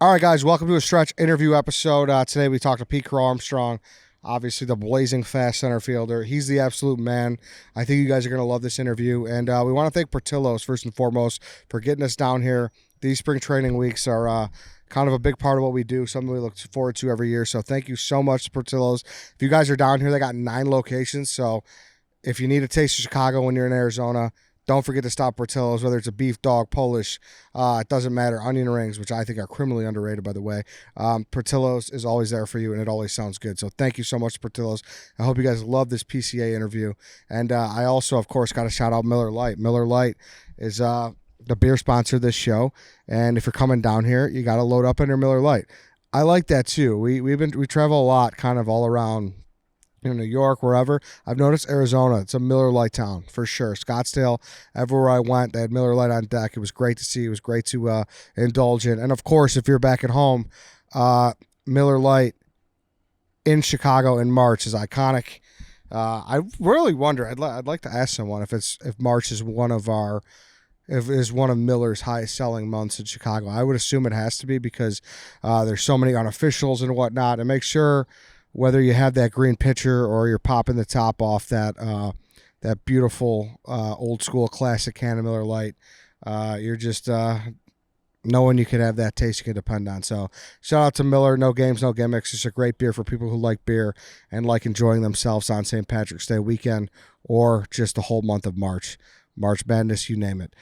All right, guys, welcome to a Stretch interview episode. Today we talked to Pete Crow Armstrong, obviously the blazing fast center fielder. He's the absolute man. I think you guys are going to love this interview. And we want to thank Portillo's, first and foremost, for getting us down here. These spring training weeks are kind of a big part of what we do, something we look forward to every year. So thank you so much to Portillo's. If you guys are down here, they got 9 locations. So if you need a taste of Chicago when you're in Arizona, don't forget to stop Portillo's, whether it's a beef, dog, Polish, it doesn't matter. Onion rings, which I think are criminally underrated, by the way. Portillo's is always there for you, and it always sounds good. So thank you so much, Portillo's. I hope you guys love this PCA interview. And I also, of course, got to shout out Miller Lite. Miller Lite is the beer sponsor of this show. And if you're coming down here, you got to load up on your Miller Lite. I like that, too. We travel a lot kind of all around New York, wherever. I've noticed Arizona, it's a Miller Lite town for sure. Scottsdale, everywhere I went, they had Miller Lite on deck. It was great to see. It was great to indulge in. And of course, if you're back at home, Miller Lite in Chicago in March is iconic. I really wonder. I'd like to ask someone if March is one of Miller's highest selling months in Chicago. I would assume it has to be because there's so many unofficials and whatnot. And make sure, whether you have that green pitcher or you're popping the top off that beautiful old school classic can of Miller Lite, you're just knowing you can have that taste you can depend on. So shout out to Miller. No games, no gimmicks. It's a great beer for people who like beer and like enjoying themselves on St. Patrick's Day weekend or just the whole month of March. March Madness, you name it.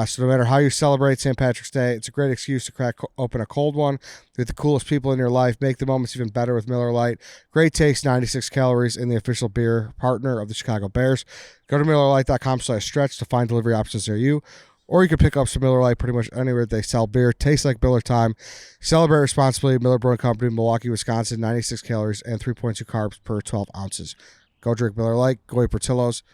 So no matter how you celebrate St. Patrick's Day, it's a great excuse to crack open a cold one with the coolest people in your life. Make the moments even better with Miller Lite. Great taste, 96 calories, and the official beer partner of the Chicago Bears. Go to MillerLite.com/stretch to find delivery options near you, or you can pick up some Miller Lite pretty much anywhere they sell beer. Tastes like Miller time. Celebrate responsibly. Miller Brewing Company, Milwaukee, Wisconsin. 96 calories and 3.2 carbs per 12 ounces. Go drink Miller Lite. Go eat Portillo's.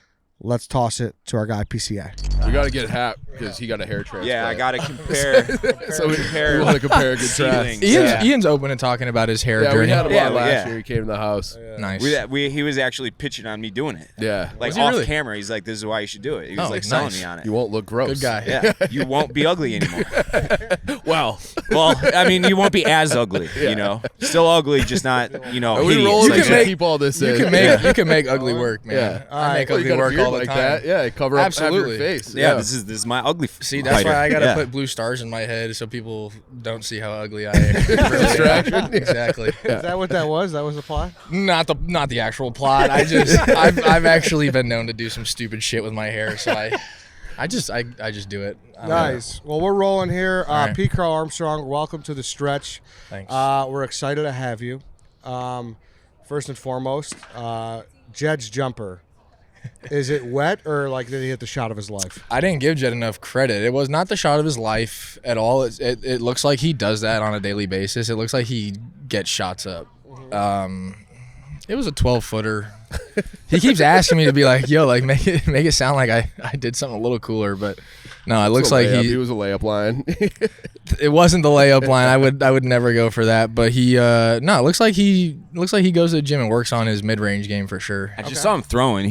Let's toss it to our guy, PCA. We got to get Hap because he got a hair transplant. Yeah, I got to compare. So we want to compare a good draft. Ian's open and talking about his hair journey. We had him on last year. He came to the house. Nice. He was actually pitching on me doing it. Yeah. Like off camera, he's like, this is why you should do it. He was selling me on it. You won't look gross. Good guy. Yeah. You won't be ugly anymore. Well, I mean, you won't be as ugly, Still ugly, just not, hideous. You can keep all this in. You can make ugly work, man. Yeah. I make ugly work all the time. That. Yeah, cover up half your face. Yeah, this is my ugly. See, that's why I gotta put blue stars in my head so people don't see how ugly I am. Distraction. Exactly. Yeah. Is that what that was? That was the plot? Not the actual plot. I've actually been known to do some stupid shit with my hair, so I just do it. Nice. Well, we're rolling here. right. Pete Crow Armstrong, welcome to the Stretch. Thanks. We're excited to have you. First and foremost, Jed's jumper. Is it wet or did he hit the shot of his life? I didn't give Jed enough credit. It was not the shot of his life at all. It looks like he does that on a daily basis. It looks like he gets shots up. It was a 12-footer. He keeps asking me to be like, yo, make it sound like I did something a little cooler, but no, it looks like he was a layup line. It wasn't the layup line. I would never go for that, but it looks like he goes to the gym and works on his mid-range game for sure. I just saw him throwing.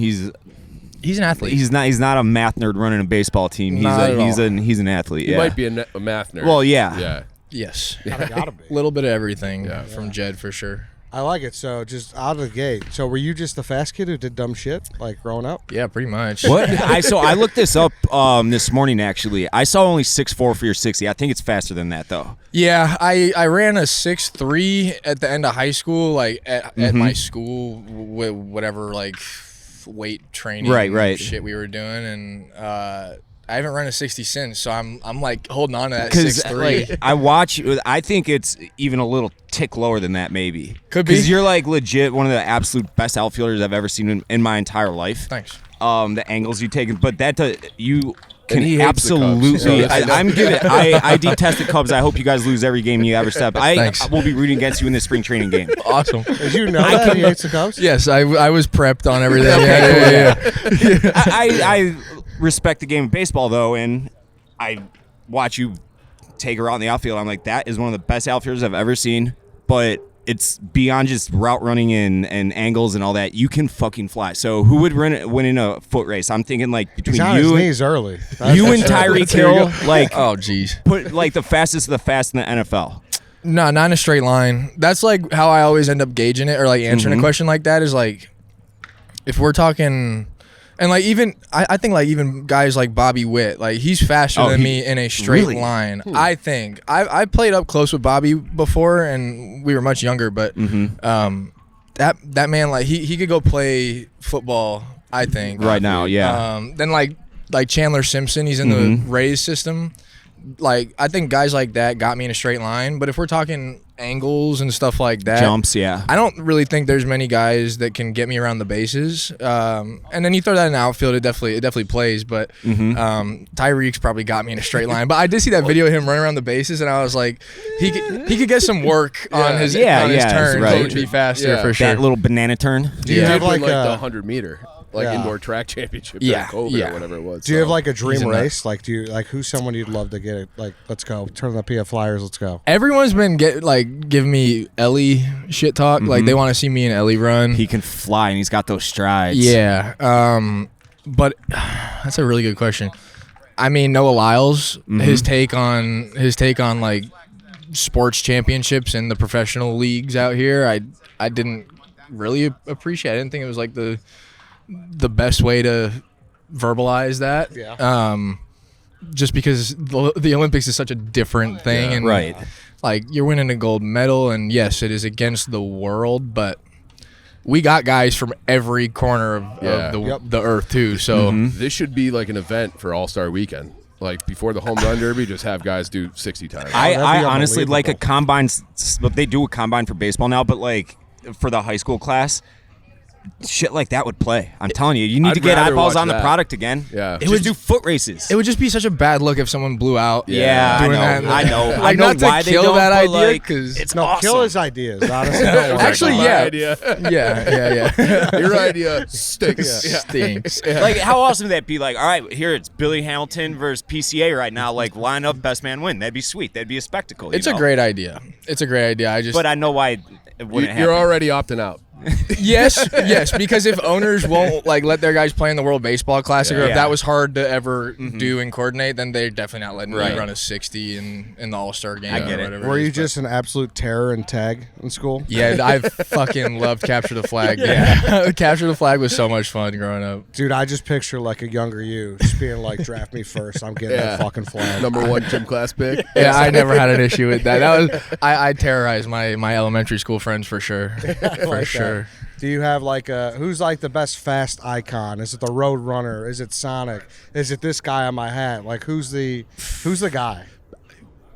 He's an athlete. He's not a math nerd running a baseball team. He's an athlete. He Yeah. might be a math nerd. Well, yeah. Yeah. Yes. Gotta be. A little bit of everything from Jed for sure. I like it. So just out of the gate. So were you just the fast kid who did dumb shit growing up? Yeah, pretty much. What? I looked this up this morning actually. I saw only 6'4" for your 60. I think it's faster than that though. Yeah, I ran a 6'3" at the end of high school, at my school, whatever weight training right. shit we were doing, and I haven't run a 60 since, so I'm holding on to that 6'3". I watch. I think it's even a little tick lower than that, maybe. Could be. Because you're legit one of the absolute best outfielders I've ever seen in my entire life. Thanks. The angles you take, but you And he can hates the Cubs. absolutely. So I'm giving. I detest the Cubs. I hope you guys lose every game you ever step. I will be rooting against you in this spring training game. Awesome. Did you know that he hates the Cubs? Yes, I was prepped on everything. Yeah. I respect the game of baseball though, and I watch you take her out in the outfield. I'm like, that is one of the best outfielders I've ever seen. But it's beyond just route running and angles and all that. You can fucking fly. So who would win in a foot race? I'm thinking between He's on you his and knees early. you and Tyreek Hill, Oh, geez. put the fastest of the fast in the NFL. No, not in a straight line. That's like how I always end up gauging it or like answering a question like that is like, if we're talking, and like even I think like even guys like Bobby Witt, like he's faster than me in a straight line. I think I played up close with Bobby before, and we were much younger, but that man, like he could go play football. I think right now, Then like Chandler Simpson, he's in the Rays system. Like I think guys like that got me in a straight line, but if we're talking angles and stuff like that, jumps, I don't really think there's many guys that can get me around the bases. And then you throw that in the outfield, it definitely plays. But Tyreek's probably got me in a straight line. But I did see that video of him running around the bases, and I was like, he could get some work on his turn. Right. It would be faster for sure. That little banana turn. Do you have like the 100-meter? Indoor track championship or whatever it was. Do you have like a dream race? Like, do you like who's someone you'd love to get it? Like, let's go. Turn the PF Flyers. Let's go. Everyone's been giving me Ellie shit talk. Like they want to see me and Ellie run. He can fly and he's got those strides. Yeah. But that's a really good question. I mean, Noah Lyles, his take on like sports championships and the professional leagues out here, I didn't really appreciate. I didn't think it was like the best way to verbalize that. Just because the Olympics is such a different thing, and like you're winning a gold medal, and yes, it is against the world, but we got guys from every corner of the earth too. So this should be like an event for All-Star Weekend. Like before the home run derby, just have guys do 60 times. I honestly like a combine. Look, they do a combine for baseball now, but like for the high school class, shit like that would play. I'm telling you, you need to get eyeballs on the product again. Yeah, it would do foot races. It would just be such a bad look if someone blew out. Yeah, doing I know. Like, I know not why to they kill don't, that but, idea like, because it's no awesome. kill his ideas. Honestly, actually, idea. yeah. Your idea stinks. Stinks. Like, how awesome would that be? Like, all right, here it's Billy Hamilton versus PCA right now. Like, line up, best man win. That'd be sweet. That'd be a spectacle. It's a great idea. But I know why it wouldn't happen. You're already opting out. Yes, because if owners won't like let their guys play in the World Baseball Classic, or if that was hard to ever do and coordinate, then they're definitely not letting me run a 60 in the All-Star game. I get or it. whatever. Were you just an absolute terror in tag in school? Yeah, I fucking loved Capture the Flag. Yeah, Capture the Flag was so much fun growing up. Dude, I just picture like a younger you just being like, draft me first. I'm getting that fucking flag. Number 1 gym class pick. Yeah, I never had an issue with that. That was I terrorized my elementary school friends for sure. For sure. Do you have like who's like the best fast icon? Is it the Road Runner? Is it Sonic? Is it this guy on my hat? Like who's the guy?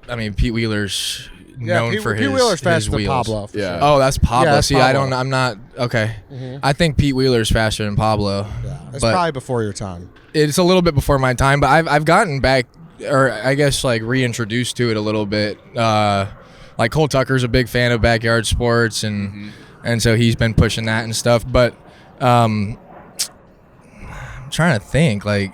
I mean, Pete Wheeler's known for Pete Wheeler's faster than wheels. Pablo. Yeah. Oh, that's Pablo. Yeah, that's See, Pablo. I'm not okay. I think Pete Wheeler's faster than Pablo. Yeah, it's but probably before your time. it's a little bit before my time, but I've gotten back, or I guess like reintroduced to it a little bit. Like Cole Tucker's a big fan of backyard sports, and so he's been pushing that and stuff. But I'm trying to think, like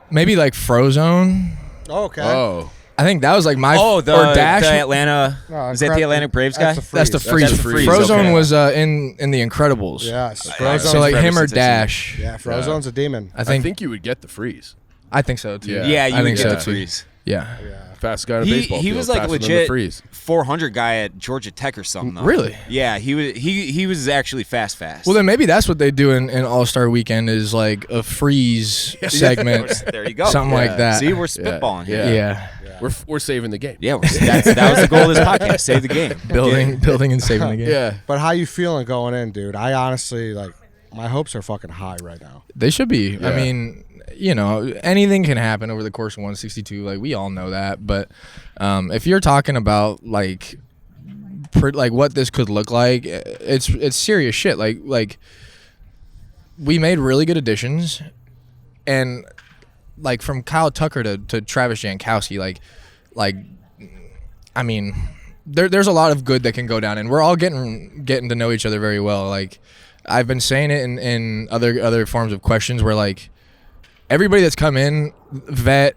maybe like Frozone. Oh, okay. Oh. I think that was like my or Dash. the Atlanta. No, Is that the Atlantic Braves guy? That's the That's the freeze. Frozone okay. was in the Incredibles. Yes. So like him or since I've seen it. Dash. Yeah, Frozone's a demon. I I think think you would get the freeze. so too. Yeah. You I would think get so the too. freeze. Yeah. Fastest guy in a baseball He field, was like faster than the legit freeze. 400 guy at Georgia Tech or something. Though. Really? Yeah, he was actually fast. Well, then maybe that's what they do in All-Star Weekend is like a freeze segment. There you go. Something like that. See, we're spitballing here. Yeah. Yeah. We're saving the game. Yeah, that was the goal of this podcast. Save the game. Building and saving the game. Yeah. But how you feeling going in, dude? I honestly like my hopes are fucking high right now. They should be. Yeah. I mean, you know, anything can happen over the course of 162. Like we all know that. But if you're talking about like what this could look like, it's serious shit. Like we made really good additions, and like from Kyle Tucker to Travis Jankowski, like I mean, there's a lot of good that can go down, and we're all getting to know each other very well. Like I've been saying it in other forms of questions where like everybody that's come in, vet,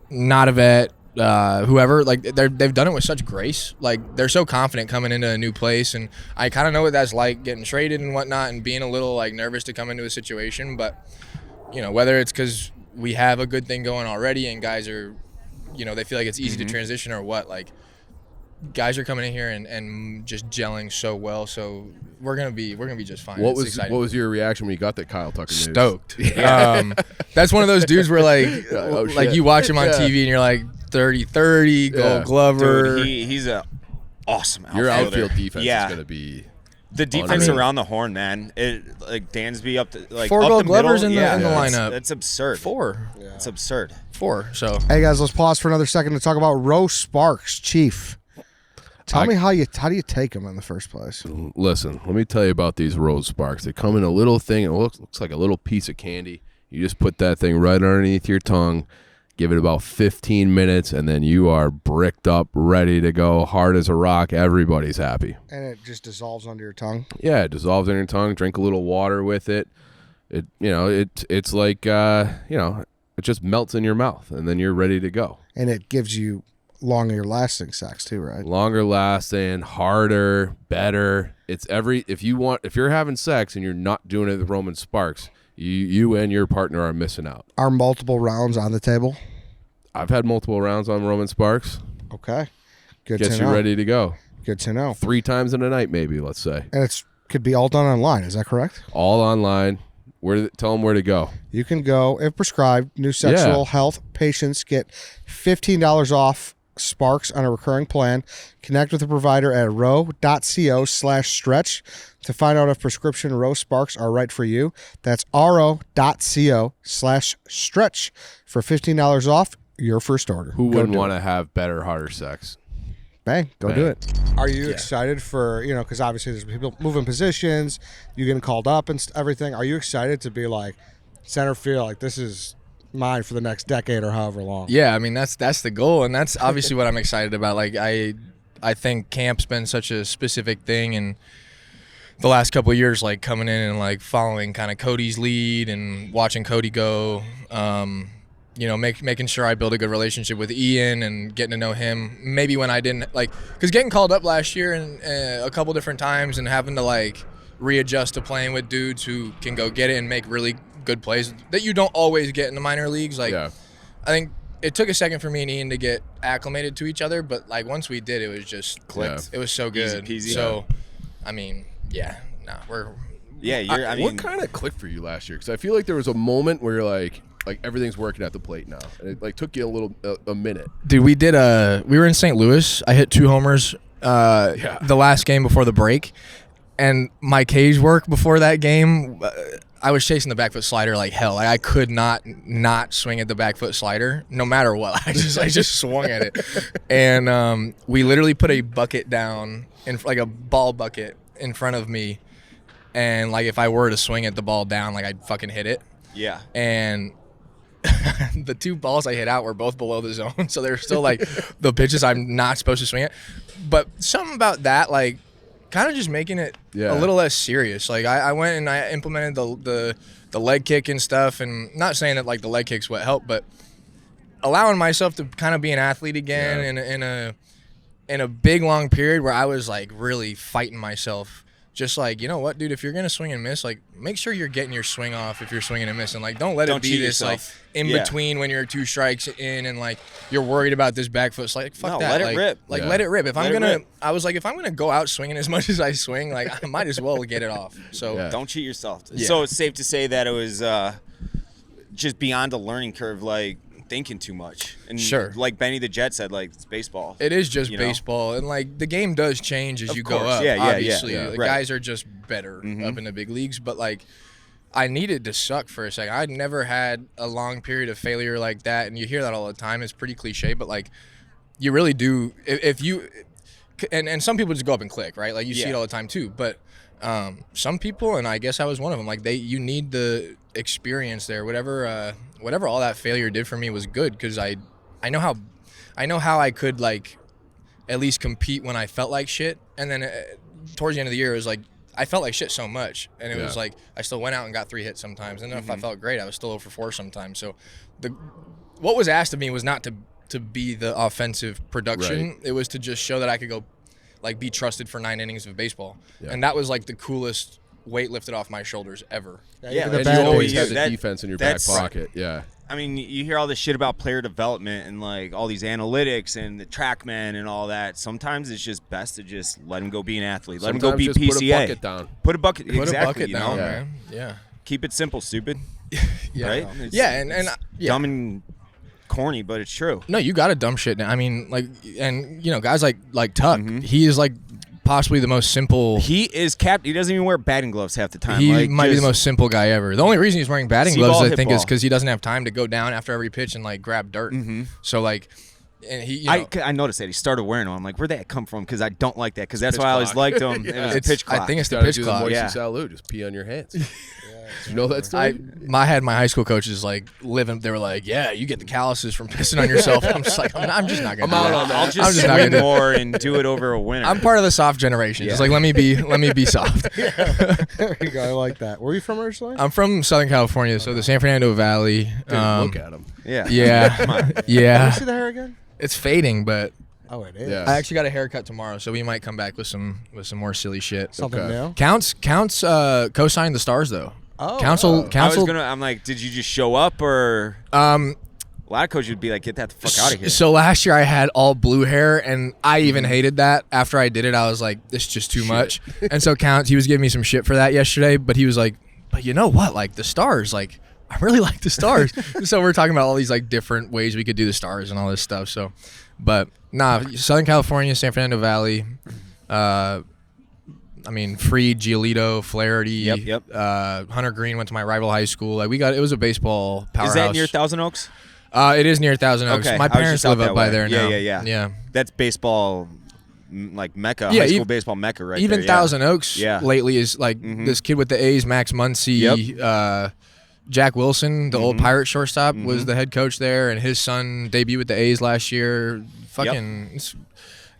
not a vet, whoever, like they've done it with such grace. Like they're so confident coming into a new place, and I kind of know what that's like getting traded and whatnot, and being a little like nervous to come into a situation. But you know, whether it's because we have a good thing going already and guys are, you know, they feel like it's easy to transition or what, like guys are coming in here and just gelling so well. So we're gonna be just fine. What It's was exciting. what was your reaction when you got that Kyle Tucker news? Stoked. That's one of those dudes where like shit. you watch him on TV and you're like 30-30, Gold Glover. Dude, he's a awesome outfielder. Your outfield defense Yeah. is going to be The defense unreal. around the horn, man. It like Dansby up to like 4 up Gold the middle. Glovers in the It's- lineup. It's absurd. 4. It's absurd. 4. So Hey guys, let's pause for another second to talk about Rose Sparks, Chief. Tell me how do you take them in the first place? Listen, let me tell you about these Rose Sparks. They come in a little thing. It looks like a little piece of candy. You just put that thing right underneath your tongue, give it about 15 minutes, and then you are bricked up, ready to go, hard as a rock. Everybody's happy. And it just dissolves under your tongue. Yeah, it dissolves in your tongue. Drink a little water with it. It's like it just melts in your mouth, and then you're ready to go. And it gives you longer lasting sex too, right? Longer lasting, harder, better. If you're having sex and you're not doing it with Roman Sparks, you and your partner are missing out. Are multiple rounds on the table? I've had multiple rounds on Roman Sparks. Okay. Good Gets to you know. ready to go. Good to know. 3 times in a night, maybe, let's say. And could be all done online, is that correct? All online. Tell them where to go. You can go, if prescribed, new sexual health patients get $15 off Sparks on a recurring plan. Connect with a provider at ro.co/stretch to find out if prescription Ro Sparks are right for you. That's ro.co/stretch for $15 off your first order. Who Go wouldn't do want it. to have better, harder sex? Bang, go Bang. do it. Are you excited for, because obviously there's people moving positions, you getting called up and everything. Are you excited to be like center field, like this is mine for the next decade or however long? yeah, I mean that's the goal, and that's obviously what I'm excited about. Like I think camp's been such a specific thing, and the last couple of years, like coming in and like following kind of Cody's lead and watching Cody go. Making sure I build a good relationship with Ian and getting to know him. Maybe when I didn't because getting called up last year and a couple different times and having to like readjust to playing with dudes who can go get it and make really good plays that you don't always get in the minor leagues. Like, Yeah. I think it took a second for me and Ian to get acclimated to each other, but like once we did, it was just Clicked. It was so good. Easy peasy. So, I mean, we're. Yeah, What kind of clicked for you last year? Because I feel like there was a moment where you're like everything's working at the plate now, and it like took you a minute. Dude, we were in St. Louis. I hit 2 homers the last game before the break. And my cage work before that game, I was chasing the back foot slider like hell. Like I could not swing at the back foot slider no matter what. I just swung at it. And we literally put a bucket down, like a ball bucket in front of me. And like if I were to swing at the ball down, like I'd fucking hit it. Yeah. And the 2 balls I hit out were both below the zone, so they're still like the pitches I'm not supposed to swing at. But something about that, like, kind of just making it a little less serious. Like I went and I implemented the leg kick and stuff, and not saying that like the leg kick's what helped, but allowing myself to kind of be an athlete again in a big long period where I was like really fighting myself. Just like, you know what, dude, if you're going to swing and miss, like, make sure you're getting your swing off if you're swinging and missing. Like, don't let it be cheat this, yourself. like, in between when you're 2 strikes in and, like, you're worried about this back foot. It's like, fuck that. Let it like, rip. Like, let it rip. If I'm going to – I was like, if I'm going to go out swinging as much as I swing, like, I might as well get it off. So, Don't cheat yourself. Yeah. So it's safe to say that it was just beyond a learning curve, like thinking too much. And Sure. like Benny the Jet said, like it's baseball. it is just You know? baseball. And, like, the game does change as Of you go course. up, Yeah, obviously. yeah. The Right. guys are just better up in the big leagues. But, like, I needed to suck for a second. I'd never had a long period of failure like that, and you hear that all the time. It's pretty cliche, but like you really do. If you and some people just go up and click, right? Like you see it all the time too. But some people, and I guess I was one of them. Like you need the experience there. Whatever all that failure did for me was good because I know how I could like at least compete when I felt like shit. And then towards the end of the year, it was like. I felt like shit so much, and it was like I still went out and got 3 hits sometimes. And then if I felt great, I was still 0 for 4 sometimes. So, what was asked of me was not to be the offensive production. Right. It was to just show that I could go, like, be trusted for 9 innings of baseball, and that was like the coolest weight lifted off my shoulders ever. Yeah, the And bad you always days. have the defense in your back pocket. Yeah. I mean, you hear all this shit about player development and like all these analytics and the TrackMan and all that. Sometimes it's just best to just let him go be an athlete. Let him go be Sometimes just PCA. Put a bucket down. Put a bucket. Put exactly. a bucket you down, know? man. Yeah. Keep it simple, stupid. Yeah. Right? It's, and it's dumb and corny, but it's true. No, you got to dumb shit down. I mean, like, and guys like Tuck, he is like possibly the most simple. He is He doesn't even wear batting gloves half the time. He like, might be the most simple guy ever. The only reason he's wearing batting See-ball, gloves, I hit think, is ball. because he doesn't have time to go down after every pitch and like grab dirt. So like, and he, I noticed that he started wearing them. I'm like, where'd that come from? Because I don't like that. Because that's Pitch why I always clock. liked him. It was a pitch clock. I think it's the Gotta pitch do the clock. Moisey Yeah. Salute. Just pee on your hands. You know that story? I had my high school coaches like living. They were like, "Yeah, you get the calluses from pissing on yourself." I'm just like, I'm just not gonna. I'm do out that. on that. I'll I'm just just not swim gonna- more and do it over a winter. I'm part of the soft generation. Just like let me be soft. There you go. I like that. Where are you from originally? I'm from Southern California, so the San Fernando Valley. Dude, look at him. yeah. Yeah, Come on. yeah. See the hair again? It's fading, but Oh, it is. Yeah. I actually got a haircut tomorrow, so we might come back with some more silly shit. Something Okay. new. Counts co-signed the Stars though. Oh, Council. I'm like, did you just show up or? A lot of coaches would be like, get that the fuck out of here. So last year I had all blue hair, and I even hated that. After I did it, I was like, this is just too much. And so Counts, he was giving me some shit for that yesterday, but he was like, but you know what? Like the Stars, like I really like the Stars. So we're talking about all these like different ways we could do the Stars and all this stuff. So, but nah, Southern California, San Fernando Valley. I mean, Freed, Giolito, Flaherty, Yep. Hunter Green went to my rival high school. Like it was a baseball powerhouse. Is that near Thousand Oaks? It is near Thousand Oaks. Okay, My I was parents just out live that up by way. there now. Yeah. That's baseball, like Mecca, Yeah, high school ev- baseball Mecca right Even there. yeah. Thousand Oaks Yeah. lately is like this kid with the A's, Max Muncy. Jack Wilson, the old Pirate shortstop, was the head coach there, and his son debuted with the A's last year. Fucking, It's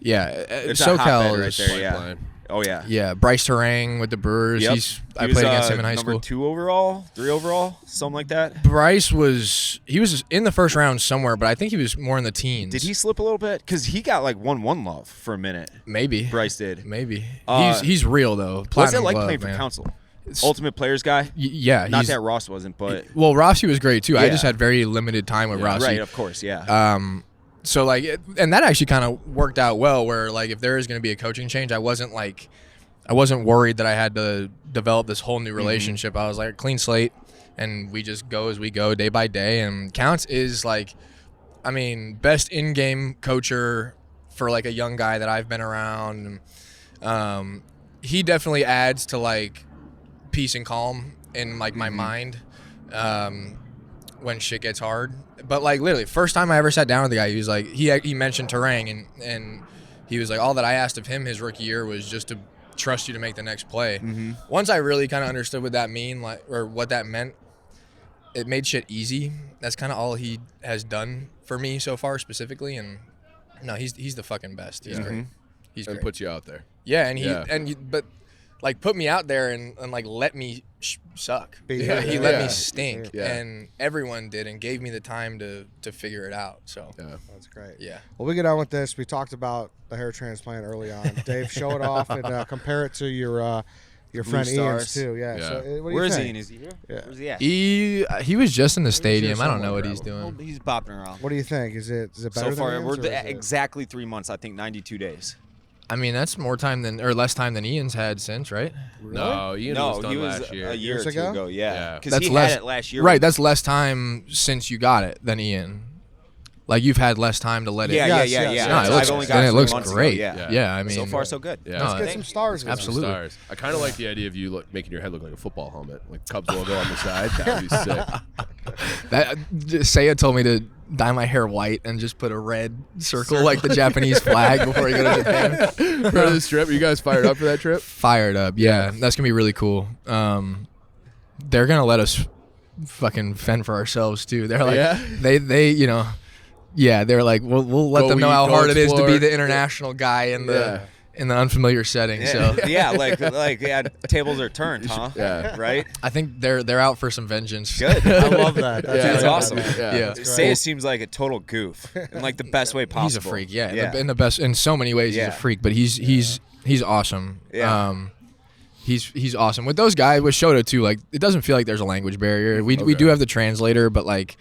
a SoCal hotbed right is there, yeah. Line. Oh, yeah. Yeah, Bryce Terang with the Brewers. Yep. I He was, played against him in high number school. 2 overall, 3 overall, something like that. Bryce was in the first round somewhere, but I think he was more in the teens. Did he slip a little bit? Because he got like 1-1 love for a minute. Maybe. Bryce did. Maybe. Uh, he's real though. What's it Platinum like glove, playing for man. Council? Ultimate Players guy? Yeah. Not he's- that Ross wasn't, but Well, Rossi was great too. I Yeah. just had very limited time with Rossi. right, of course, yeah. So like, and that actually kind of worked out well. Where like, if there is going to be a coaching change, I wasn't worried that I had to develop this whole new relationship. I was like, clean slate, and we just go as we go day by day. And Counts is like, I mean, best in-game coacher for like a young guy that I've been around. He definitely adds to like peace and calm in like my mind when shit gets hard. But like literally, first time I ever sat down with the guy, he was like, he mentioned Terang, and he was like, all that I asked of him his rookie year was just to trust you to make the next play. Once I really kind of understood what that what that meant, it made shit easy. That's kind of all he has done for me so far specifically. And no, he's the fucking best. He's great. He's And great. put you out there. Yeah, but like put me out there and like let me suck. Yeah, He yeah, let yeah. me stink, Yeah. and everyone did, and gave me the time to figure it out. So Yeah. That's great. yeah. Well, we get on with this. We talked about the hair transplant early on. Dave, show it off and compare it to your friend Ian's Stars. too. Yeah. Yeah. So, what do you Where is think? Ian? Is he here? Yeah. Where's he at? He was just in the stadium. I don't somewhere, know what he's Rebel. doing. He's bopping around. What do you think? Is it better So far, than we're Ian's, or is it- exactly 3 months. I think 92 days. I mean, that's more time less time than Ian's had since, right? No, Ian was No, done he was last year. a year Years or two ago? ago. Yeah, Yeah. because That's he less- had it last year. Right, that's less time since you got it than Ian. Like you've had less time to let it. Yeah, Yes, yeah. yes. No, I've it looks, only got and it 3 looks months ago, great. yeah. Yeah, I mean, So far, so good. Yeah. No, Let's get thank- some stars. With Absolutely. Stars. I kind of like the idea of you making your head look like a football helmet, like Cubs logo on the side. That would be sick. Saya told me to dye my hair white and just put a red circle like the Japanese flag before you go to Japan. For this trip, are you guys fired up for that trip? Fired up, yeah. That's gonna be really cool. They're gonna let us fucking fend for ourselves too. They're like, Yeah? they yeah. They're like, we'll let Go them know eat, how go hard it is to be explore. the international guy in the unfamiliar setting. So Yeah, yeah, tables are turned, huh? Yeah. Right. I think they're out for some vengeance. Good. I love that. That's Yeah. awesome. Yeah. Yeah. Saya seems like a total goof in like the best way possible. He's a freak, yeah. Yeah. In the best, in so many ways, he's Yeah. a freak. But he's awesome. Yeah. He's awesome. With those guys, with Shota too, like it doesn't feel like there's a language barrier. We do have the translator, but like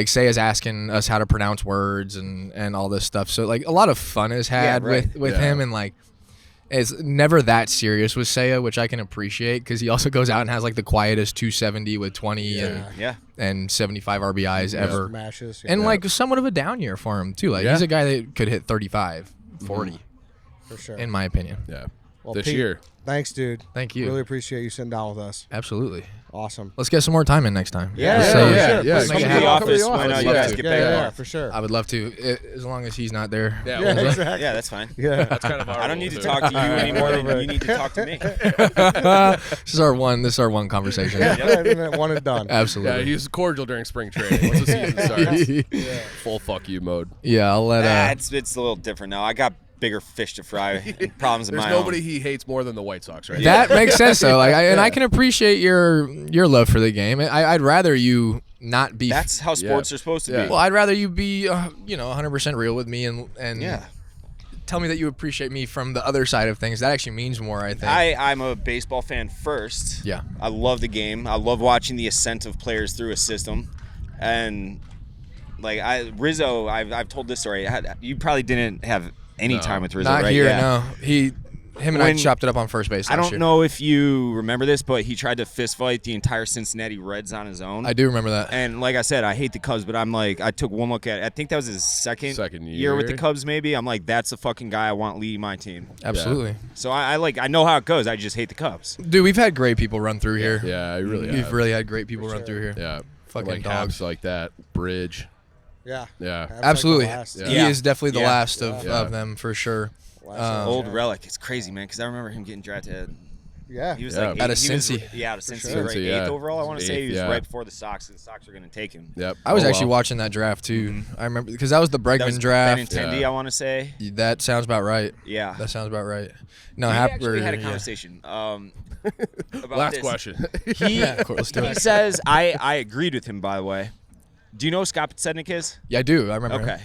Say is asking us how to pronounce words and all this stuff. So like a lot of fun is had with him, and like it's never that serious with Seiya, which I can appreciate because he also goes out and has like the quietest 270 with 20 and 75 RBIs ever. Smashes, and like somewhat of a down year for him too. Like he's a guy that could hit 35, 40 for sure, in my opinion. Yeah. Well, This Pete, year. Thanks, dude. Thank you. Really appreciate you sitting down with us. Absolutely. Awesome. Let's get some more time in next time. Yeah, Let's yeah, say- yeah. Yeah, Come to yeah. the office Come to the when office. you guys get back. Yeah, for sure. I would love to, as long as he's not there. Yeah, Yeah, well, exactly. Yeah, that's fine. Yeah. that's kind of our I don't need to rules talk to you any more than you need to talk to me. This is our one conversation. One and done. Yeah, Absolutely. he's cordial during spring training. Once the season starts, full fuck you mode. Yeah, I'll let. It's a little different now. I got bigger fish to fry and problems of There's my nobody own. he hates more than the White Sox, right? That makes sense though. Like, and I can appreciate your love for the game. I'd rather you not be. That's how sports are supposed to Yeah. be. Well, I'd rather you be, 100% real with me and Yeah. tell me that you appreciate me from the other side of things. That actually means more, I think. I'm a baseball fan first. Yeah. I love the game. I love watching the ascent of players through a system. And like Rizzo, I've told this story. You probably didn't have any time with Rizzo, Not right? here, Yeah. no. Him and I When- chopped it up on first base I last don't year. know if you remember this, but he tried to fist fight the entire Cincinnati Reds on his own. I do remember that. And like I said, I hate the Cubs, but I'm like, I took one look at it. I think that was his second year with the year. Cubs, maybe. I'm like, that's the fucking guy I want leading my team. Absolutely. So I know how it goes. I just hate the Cubs. Dude, we've had great people run through here. Yeah, I really We've have. really had great people run through here. Yeah. Fucking like dogs. Habs like that. Bridge. Yeah. Yeah. That's Absolutely. Like the last. Yeah. He is definitely the Yeah. last of Yeah. them for sure. Last Old yeah. relic. It's crazy, man, because I remember him getting drafted. Yeah. He was Yeah. like Out of he was- Cincy. Yeah, out of Cincy. sure. Right? Cincy, yeah. Eighth overall, I want to say. He Eighth, was yeah. right before the Sox. The Sox were going to take him. Yep. I was Oh, actually well. watching that draft too. I remember because that was the That Bregman was draft. Benintendi, Yeah. I want to say. That sounds about right. Yeah. That sounds about right. No, We Happer. actually had a yeah. conversation about Last this. question. Yeah, of course, let's do He it. says, I agreed with him, by the way. Do you know who Scott Podsednik is? Yeah, I do. I remember. him. Okay.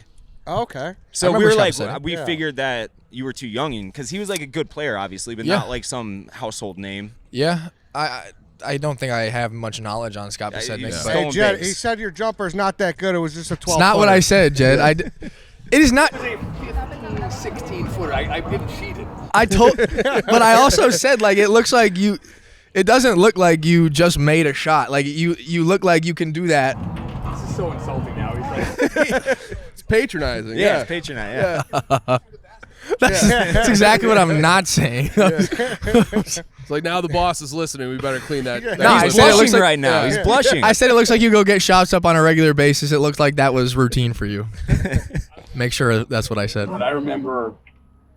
Oh, okay. So we remember were Scott like, Podsednik. we Yeah. figured that you were too young, because he was like a good player, obviously, but Yeah. not like some household name. Yeah, I don't think I have much knowledge on Scott Yeah, Podsednik, he's but so- Hey, Jed, base. he said your jumper's not that good. It was just a 12. it's not what I said, Jed. It is not. 16 footer. I've been cheated. I told, but I also said like it looks like you. It doesn't look like you just made a shot. Like you look like you can do that. This is so insulting now. He's like, It's patronizing. Yeah, Yeah. it's Patreon, yeah. That's exactly what I'm not saying. It's like now the boss is listening. We better clean that. that No, I He's said it blushing looks like- right now. He's blushing. I said it looks like you go get shots up on a regular basis. It looked like that was routine for you. Make sure that's what I said. but I remember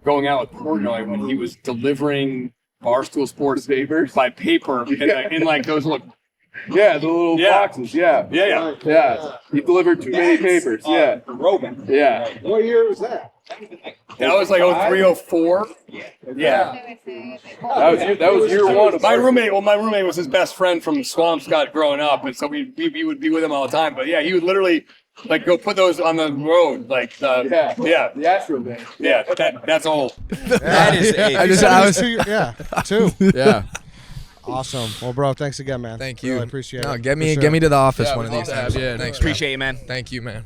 going out with Portnoy when he was delivering Barstool Sports papers by paper in like those little. Yeah, the little boxes. Yeah. Yeah. He delivered too many papers. Yeah. Roman. Yeah. What year was that? That was like 03, 04. Yeah. That was year one. Of My roommate was his best friend from Swampscott growing up, and so we would be with him all the time. But yeah, he would literally like go put those on the road, like yeah. The Astro Day. Yeah, that's old. That is I was- Yeah, two. Yeah. Awesome. Well, bro, thanks again, man. Thank you. Really appreciate No, it. get me For get sure. me to the office Yeah, one of we'd these love to have times. you in. Thanks, Appreciate you, man. Thank you, man.